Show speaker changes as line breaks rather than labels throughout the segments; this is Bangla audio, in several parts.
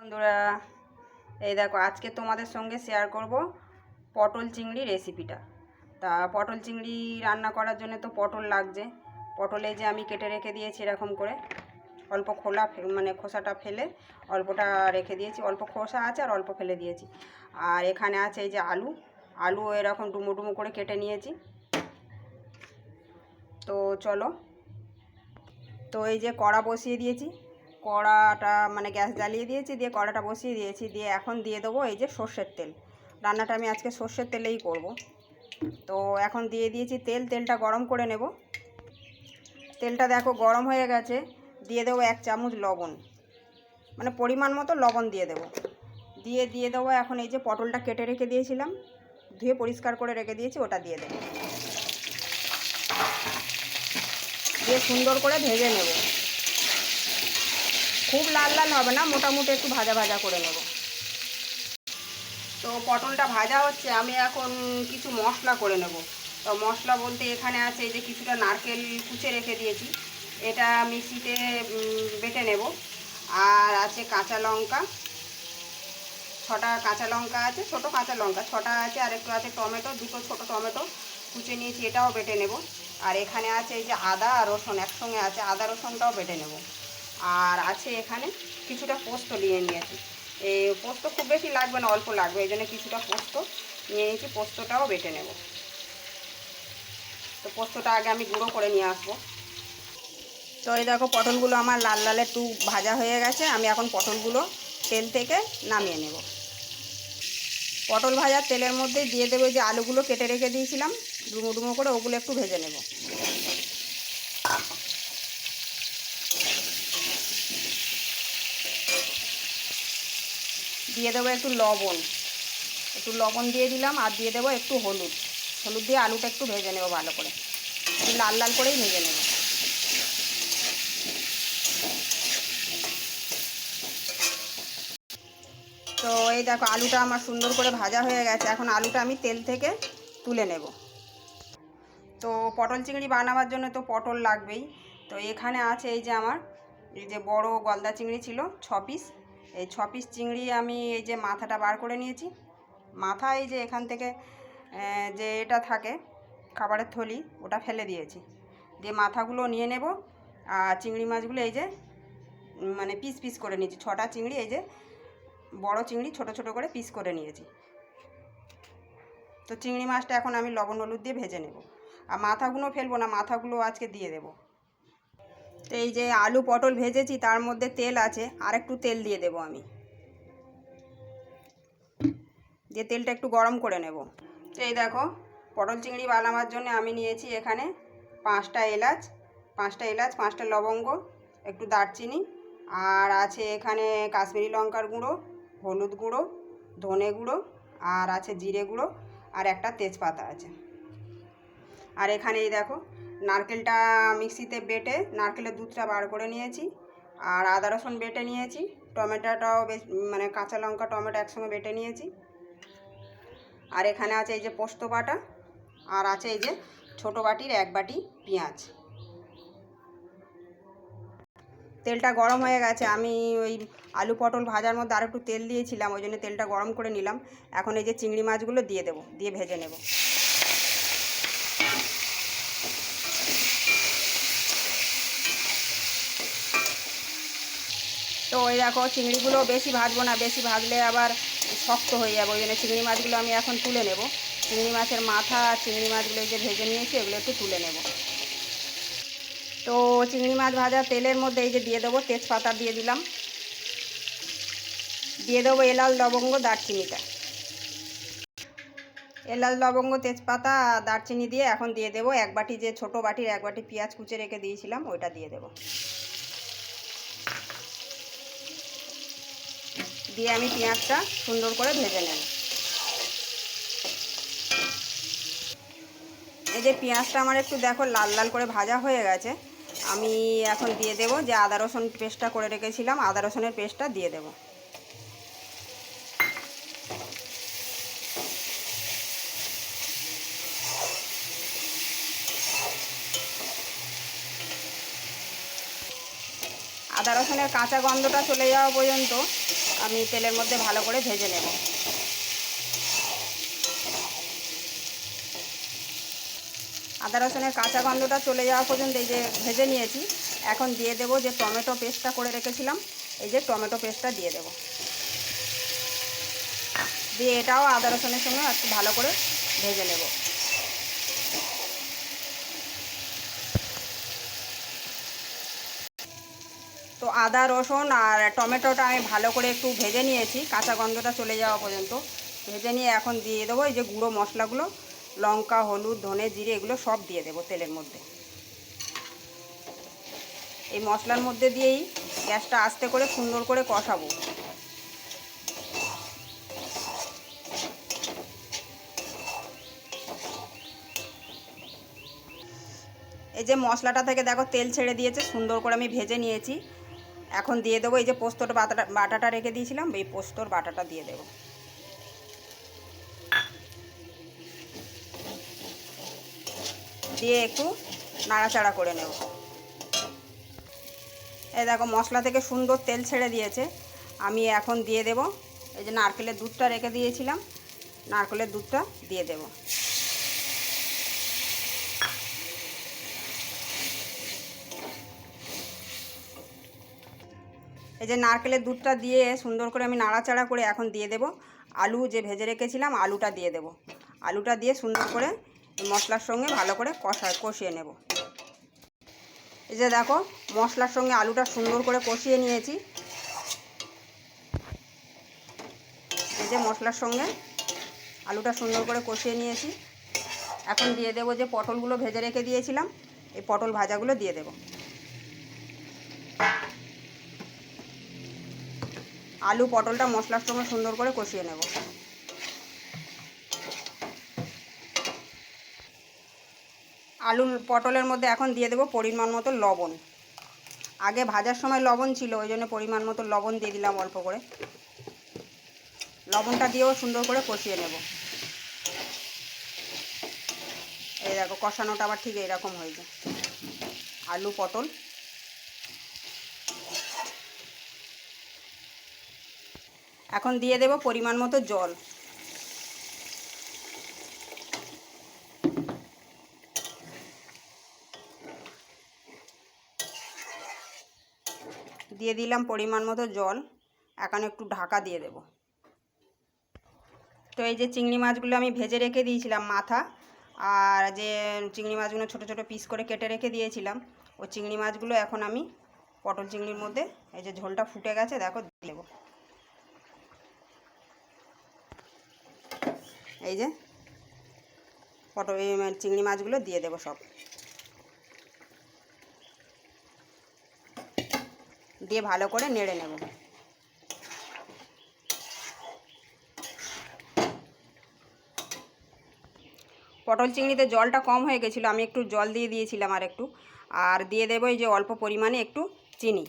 বন্ধুরা, এই দেখো আজকে তোমাদের সঙ্গে শেয়ার করব পটল চিংড়ি রেসিপিটা। তা পটল চিংড়ি রান্না করার জন্য তো পটল লাগছে। পটলে যে আমি কেটে রেখে দিয়েছি এরকম করে, অল্প খোসাটা ফেলে অল্পটা রেখে দিয়েছি, অল্প খোসা আছে আর অল্প ফেলে দিয়েছি। আর এখানে আছে এই যে আলু এরকম ডুমো ডুমো করে কেটে নিয়েছি। তো চলো, তো এই যে কড়া বসিয়ে দিয়েছি, কড়াটা গ্যাস জ্বালিয়ে দিয়েছি, দিয়ে কড়াটা বসিয়ে দিয়েছি, দিয়ে এখন দিয়ে দেবো এই যে সর্ষের তেল। রান্নাটা আমি আজকে সর্ষের তেলেই করব। তো এখন দিয়ে দিয়েছি তেলটা গরম করে নেব। তেলটা দেখো গরম হয়ে গেছে, দিয়ে দেবো 1 চামচ লবণ, পরিমাণ মতো লবণ দিয়ে দেবো। দিয়ে দেবো এখন এই যে পটলটা কেটে রেখে দিয়েছিলাম, ধুয়ে পরিষ্কার করে রেখে দিয়েছি, ওটা দিয়ে দেবো। দিয়ে সুন্দর করে ভেজে নেব। খুব লাল লাল হবে না, মোটামুটি একটু ভাজা ভাজা করে নেব। তো পটলটা ভাজা হচ্ছে, আমি এখন কিছু মশলা করে নেব। তো মশলা বলতে এখানে আছে এই যে কিছুটা নারকেল কুচে রেখে দিয়েছি, এটা মিক্সিতে বেটে নেব। আর আছে কাঁচা লঙ্কা, 6টা কাঁচা লঙ্কা আছে, ছোটো কাঁচা লঙ্কা 6টা আছে। আর একটু আছে টমেটো, 2টো ছোটো টমেটো কুচে নিয়েছি, এটাও বেটে নেব। আর এখানে আছে এই যে আদা আর রসুন একসঙ্গে আছে, আদা রসুনটাও বেটে নেব। আর আছে এখানে কিছুটা পোস্ত নিয়ে নিয়েছি। এই পোস্ত খুব বেশি লাগবে না, অল্প লাগবে, এই জন্য কিছুটা পোস্ত নিয়ে নিয়েছি, পোস্তটাও বেটে নেব। তো পোস্তটা আগে আমি গুঁড়ো করে নিয়ে আসবো। তো এই দেখো পটলগুলো আমার লাল লাল একটু ভাজা হয়ে গেছে, আমি এখন পটলগুলো তেল থেকে নামিয়ে নেব। পটল ভাজার তেলের মধ্যে দিয়ে দেবো যে আলুগুলো কেটে রেখে দিয়েছিলাম ডুমো ডুমো করে, ওগুলো একটু ভেজে নেব। দিয়ে দেবো একটু লবণ দিয়ে দিলাম, আর দিয়ে দেবো একটু হলুদ দিয়ে আলুটা একটু ভেজে নেব ভালো করে, একটু লাল লাল করেই ভেজে নেব। তো এই দেখো আলুটা আমার সুন্দর করে ভাজা হয়ে গেছে, এখন আলুটা আমি তেল থেকে তুলে নেব। তো পটল চিংড়ি বানাবার জন্য তো পটল লাগবেই। তো এখানে আছে এই যে আমার এই যে বড় গলদা চিংড়ি ছিল 6 পিস, এই 6 পিস চিংড়ি আমি এই যে মাথাটা বার করে নিয়েছি। মাথা এই যে এখান থেকে যে এটা থাকে খাবারের থলি, ওটা ফেলে দিয়েছি। দিয়ে মাথাগুলো নিয়ে নেব। আর চিংড়ি মাছগুলো এই যে পিস পিস করে নিয়েছি, 6টা চিংড়ি এই যে বড় চিংড়ি ছোট ছোট করে পিস করে নিয়েছি। তো চিংড়ি মাছটা এখন আমি লবণ হলুদ দিয়ে ভেজে নেব। আর মাথাগুলো ফেলবো না, মাথাগুলো আজকে দিয়ে দেব। তো এই যে আলু পটল ভেজেছি তার মধ্যে তেল আছে, আর একটু তেল দিয়ে দেব আমি, দিয়ে তেলটা একটু গরম করে নেব। তো এই দেখো পটল চিংড়ি বানাবার জন্য আমি নিয়েছি এখানে 5টা এলাচ, 5টা লবঙ্গ, একটু দারচিনি, আর আছে এখানে কাশ্মীরি লঙ্কার গুঁড়ো, হলুদ গুঁড়ো, ধনে গুঁড়ো, আর আছে জিরে গুঁড়ো, আর একটা তেজপাতা আছে। আর এখানে এই দেখো নারকেলটা মিক্সিতে বেটে নারকেলের দুধটা বার করে নিয়েছি, আর আদা রসুন বেটে নিয়েছি, টমেটোটাও বেশ কাঁচা লঙ্কা টমেটো একসঙ্গে বেটে নিয়েছি। আর এখানে আছে এই যে পোস্ত বাটা, আর আছে এই যে ছোটো বাটির 1 বাটি পেঁয়াজ। তেলটা গরম হয়ে গেছে, আমি ওই আলু পটল ভাজার মধ্যে আর একটু তেল দিয়েছিলাম, ওই জন্য তেলটা গরম করে নিলাম। এখন এই যে চিংড়ি মাছগুলো দিয়ে দেবো, দিয়ে ভেজে নেব। তো ওই দেখো চিংড়িগুলো বেশি ভাজবো না, বেশি ভাজলে আবার শক্ত হয়ে যাবে, ওই জন্য চিংড়ি মাছগুলো আমি এখন তুলে নেব। চিংড়ি মাছের মাথা আর চিংড়ি মাছগুলো যে ভেজে নিয়েছি এগুলো একটু তুলে নেব। তো চিংড়ি মাছ ভাজা তেলের মধ্যে এই যে দিয়ে দেবো তেজপাতা দিয়ে দিলাম, দিয়ে দেবো এলাচ লবঙ্গ দারচিনিটা, এলাচ লবঙ্গ তেজপাতা দারচিনি দিয়ে এখন দিয়ে দেবো 1 বাটি, যে ছোটো বাটির 1 বাটি পেঁয়াজ কুচে রেখে দিয়েছিলাম ওইটা দিয়ে দেবো। দিয়ে আমি পেঁয়াজটা সুন্দর করে ভেজে নেব। এই যে পেঁয়াজটা আমার একটু দেখো লাল লাল করে ভাজা হয়ে গেছে, আমি এখন দিয়ে দেব যে আদা রসুন পেস্টটা করে রেখেছিলাম, আদা রসুনের পেস্টটা দিয়ে দেব। আদা রসুনের কাঁচা গন্ধটা চলে যাওয়া পর্যন্ত আমি তেলের মধ্যে ভালো করে ভেজে নেব। আদা রসুনের কাঁচা গন্ধটা চলে যাওয়া পর্যন্ত এই যে ভেজে নিয়েছি। এখন দিয়ে দেব যে টমেটো পেস্টটা করে রেখেছিলাম, এই যে টমেটো পেস্টটা দিয়ে দেব। দিয়ে এটাও আদা রসুনের সঙ্গে একটু ভালো করে ভেজে নেব। তো আদা রসুন আর টমেটোটা আমি ভালো করে একটু ভেজে নিয়েছি, কাঁচা গন্ধটা চলে যাওয়া পর্যন্ত ভেজে নিয়ে এখন দিয়ে দেবো এই যে গুঁড়ো মশলাগুলো, লঙ্কা, হলুদ, ধনে, জিরে এগুলো সব দিয়ে দেবো তেলের মধ্যে। এই মশলার মধ্যে দিয়েই গ্যাসটা আস্তে করে সুন্দর করে কষাবো। এই যে মশলাটা থেকে দেখো তেল ছেড়ে দিয়েছে, সুন্দর করে আমি ভেজে নিয়েছি। এখন দিয়ে দেবো এই যে পোস্তর বাটাটা রেখে দিয়েছিলাম, এই পোস্তর বাটাটা দিয়ে দেবো। দিয়ে একটু নাড়াচাড়া করে নেব। এই দেখো মশলা থেকে সুন্দর তেল ছেড়ে দিয়েছে। আমি এখন দিয়ে দেব এই যে নারকেলের দুধটা রেখে দিয়েছিলাম, নারকেলের দুধটা দিয়ে দেব। এই যে নারকেলের দুধটা দিয়ে সুন্দর করে আমি নাড়াচাড়া করে এখন দিয়ে দেব আলু, যে ভেজে রেখেছিলাম আলুটা দিয়ে দেব। আলুটা দিয়ে সুন্দর করে মশলার সঙ্গে ভালো করে কষিয়ে নেব। এই যে দেখো মশলার সঙ্গে আলুটা সুন্দর করে কষিয়ে নিয়েছি। এই যে মশলার সঙ্গে আলুটা সুন্দর করে কষিয়ে নিয়েছি। এখন দিয়ে দেবো যে পটলগুলো ভেজে রেখে দিয়েছিলাম, এই পটল ভাজাগুলো দিয়ে দেব। আলু পটলটা মশলার সঙ্গে সুন্দর করে কষিয়ে নেব। আলু পটলের মধ্যে এখন দিয়ে দেবো পরিমাণ মতো লবণ। আগে ভাজার সময় লবণ ছিল, ওই জন্য পরিমাণ মতো লবণ দিয়ে দিলাম অল্প করে। লবণটা দিয়েও সুন্দর করে কষিয়ে নেব। এই দেখো কষানোটা আবার ঠিক এইরকম হয়ে যায়। আলু পটল এখন দিয়ে দেব পরিমাণ মতো জল। দিয়ে দিলাম পরিমাণ মতো জল। এখন একটু ঢাকা দিয়ে দেব। তো এই যে চিংড়ি মাছগুলো আমি ভেজে রেখে দিয়েছিলাম মাথা, আর যে চিংড়ি মাছগুলো ছোটো ছোটো পিস করে কেটে রেখে দিয়েছিলাম, ওই চিংড়ি মাছগুলো এখন আমি পটল চিংড়ির মধ্যে, এই যে ঝোলটা ফুটে গেছে দেখো দিয়ে দেবো। এই যে পটল চিংড়ি মাছগুলো দিয়ে দেবো সব। দিয়ে ভালো করে নেড়ে নেব। পটল চিংড়িতে জলটা কম হয়ে গেছিলো, আমি একটু জল দিয়ে দিয়েছিলাম আর একটু। আর দিয়ে দেবো এই যে অল্প পরিমাণে একটু চিনি।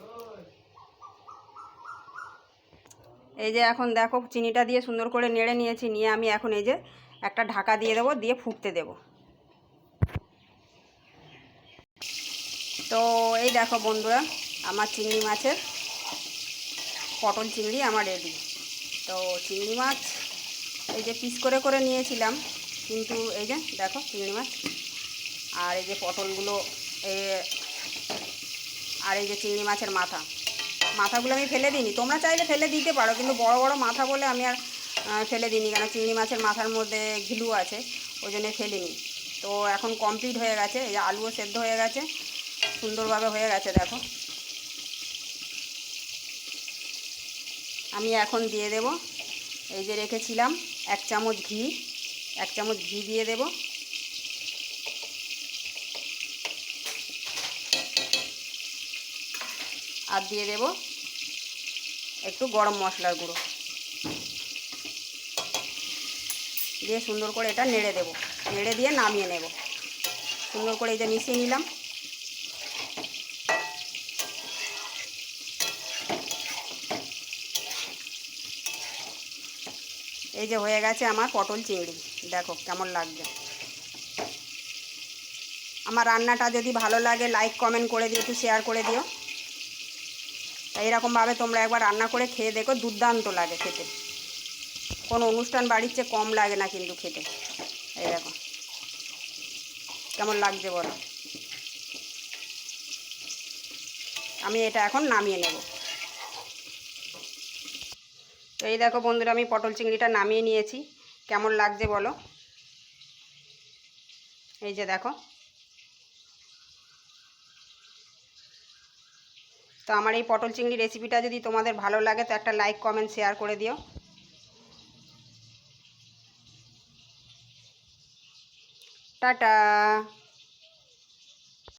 এই যে এখন দেখো চিনিটা দিয়ে সুন্দর করে নেড়ে নিয়েছি, নিয়ে আমি এখন এই যে একটা ঢাকা দিয়ে দেবো, দিয়ে ফুটতে দেব। তো এই দেখো বন্ধুরা, আমার চিংড়ি মাছের পটল চিংড়ি আমার রেডি। তো চিংড়ি মাছ এই যে পিস করে করে নিয়েছিলাম, কিন্তু এই যে দেখো চিংড়ি মাছ আর এই যে পটলগুলো, আর এই যে চিংড়ি মাছের মাথাগুলো আমি ফেলে দিইনি, তোমরা চাইলে ফেলে দিতে পারো, কিন্তু বড় বড় মাথা বলে আমি আর ফেলে দিইনি, কেন চিংড়ি মাছের মাথার মধ্যে ঘিলু আছে, ওই জন্য ফেলিনি। তো এখন কমপ্লিট হয়ে গেছে, এই যে আলুও সেদ্ধ হয়ে গেছে, সুন্দরভাবে হয়ে গেছে দেখো। আমি এখন দিয়ে দেব এই যে রেখেছিলাম 1 চামচ ঘি, 1 চামচ ঘি দিয়ে দেব। আর দিয়ে দেব একটু গরম মশলার গুঁড়ো, দিয়ে সুন্দর করে এটা নেড়ে দেব। নেড়ে দিয়ে নামিয়ে নেব। সুন্দর করে এই যে মিশিয়ে নিলাম। এই যে হয়ে গেছে আমার পটল চিংড়ি, দেখো কেমন লাগছে। আমার রান্নাটা যদি ভালো লাগে লাইক কমেন্ট করে দিও, একটু শেয়ার করে দিও। তা এরকমভাবে তোমরা একবার রান্না করে খেয়ে দেখো, দুর্দান্ত লাগে খেতে। কোনো অনুষ্ঠান বাড়ির চেয়ে কম লাগে না কিন্তু খেতে। এই দেখো কেমন লাগছে বলো। আমি এটা এখন নামিয়ে নেব। তো এই দেখো বন্ধুরা, আমি পটল চিংড়িটা নামিয়ে নিয়েছি। কেমন লাগছে বলো। এই যে দেখো। তো আমার এই পটল চিংড়ি রেসিপিটা যদি তোমাদের ভালো লাগে তো একটা লাইক কমেন্ট শেয়ার করে দিও। টাটা।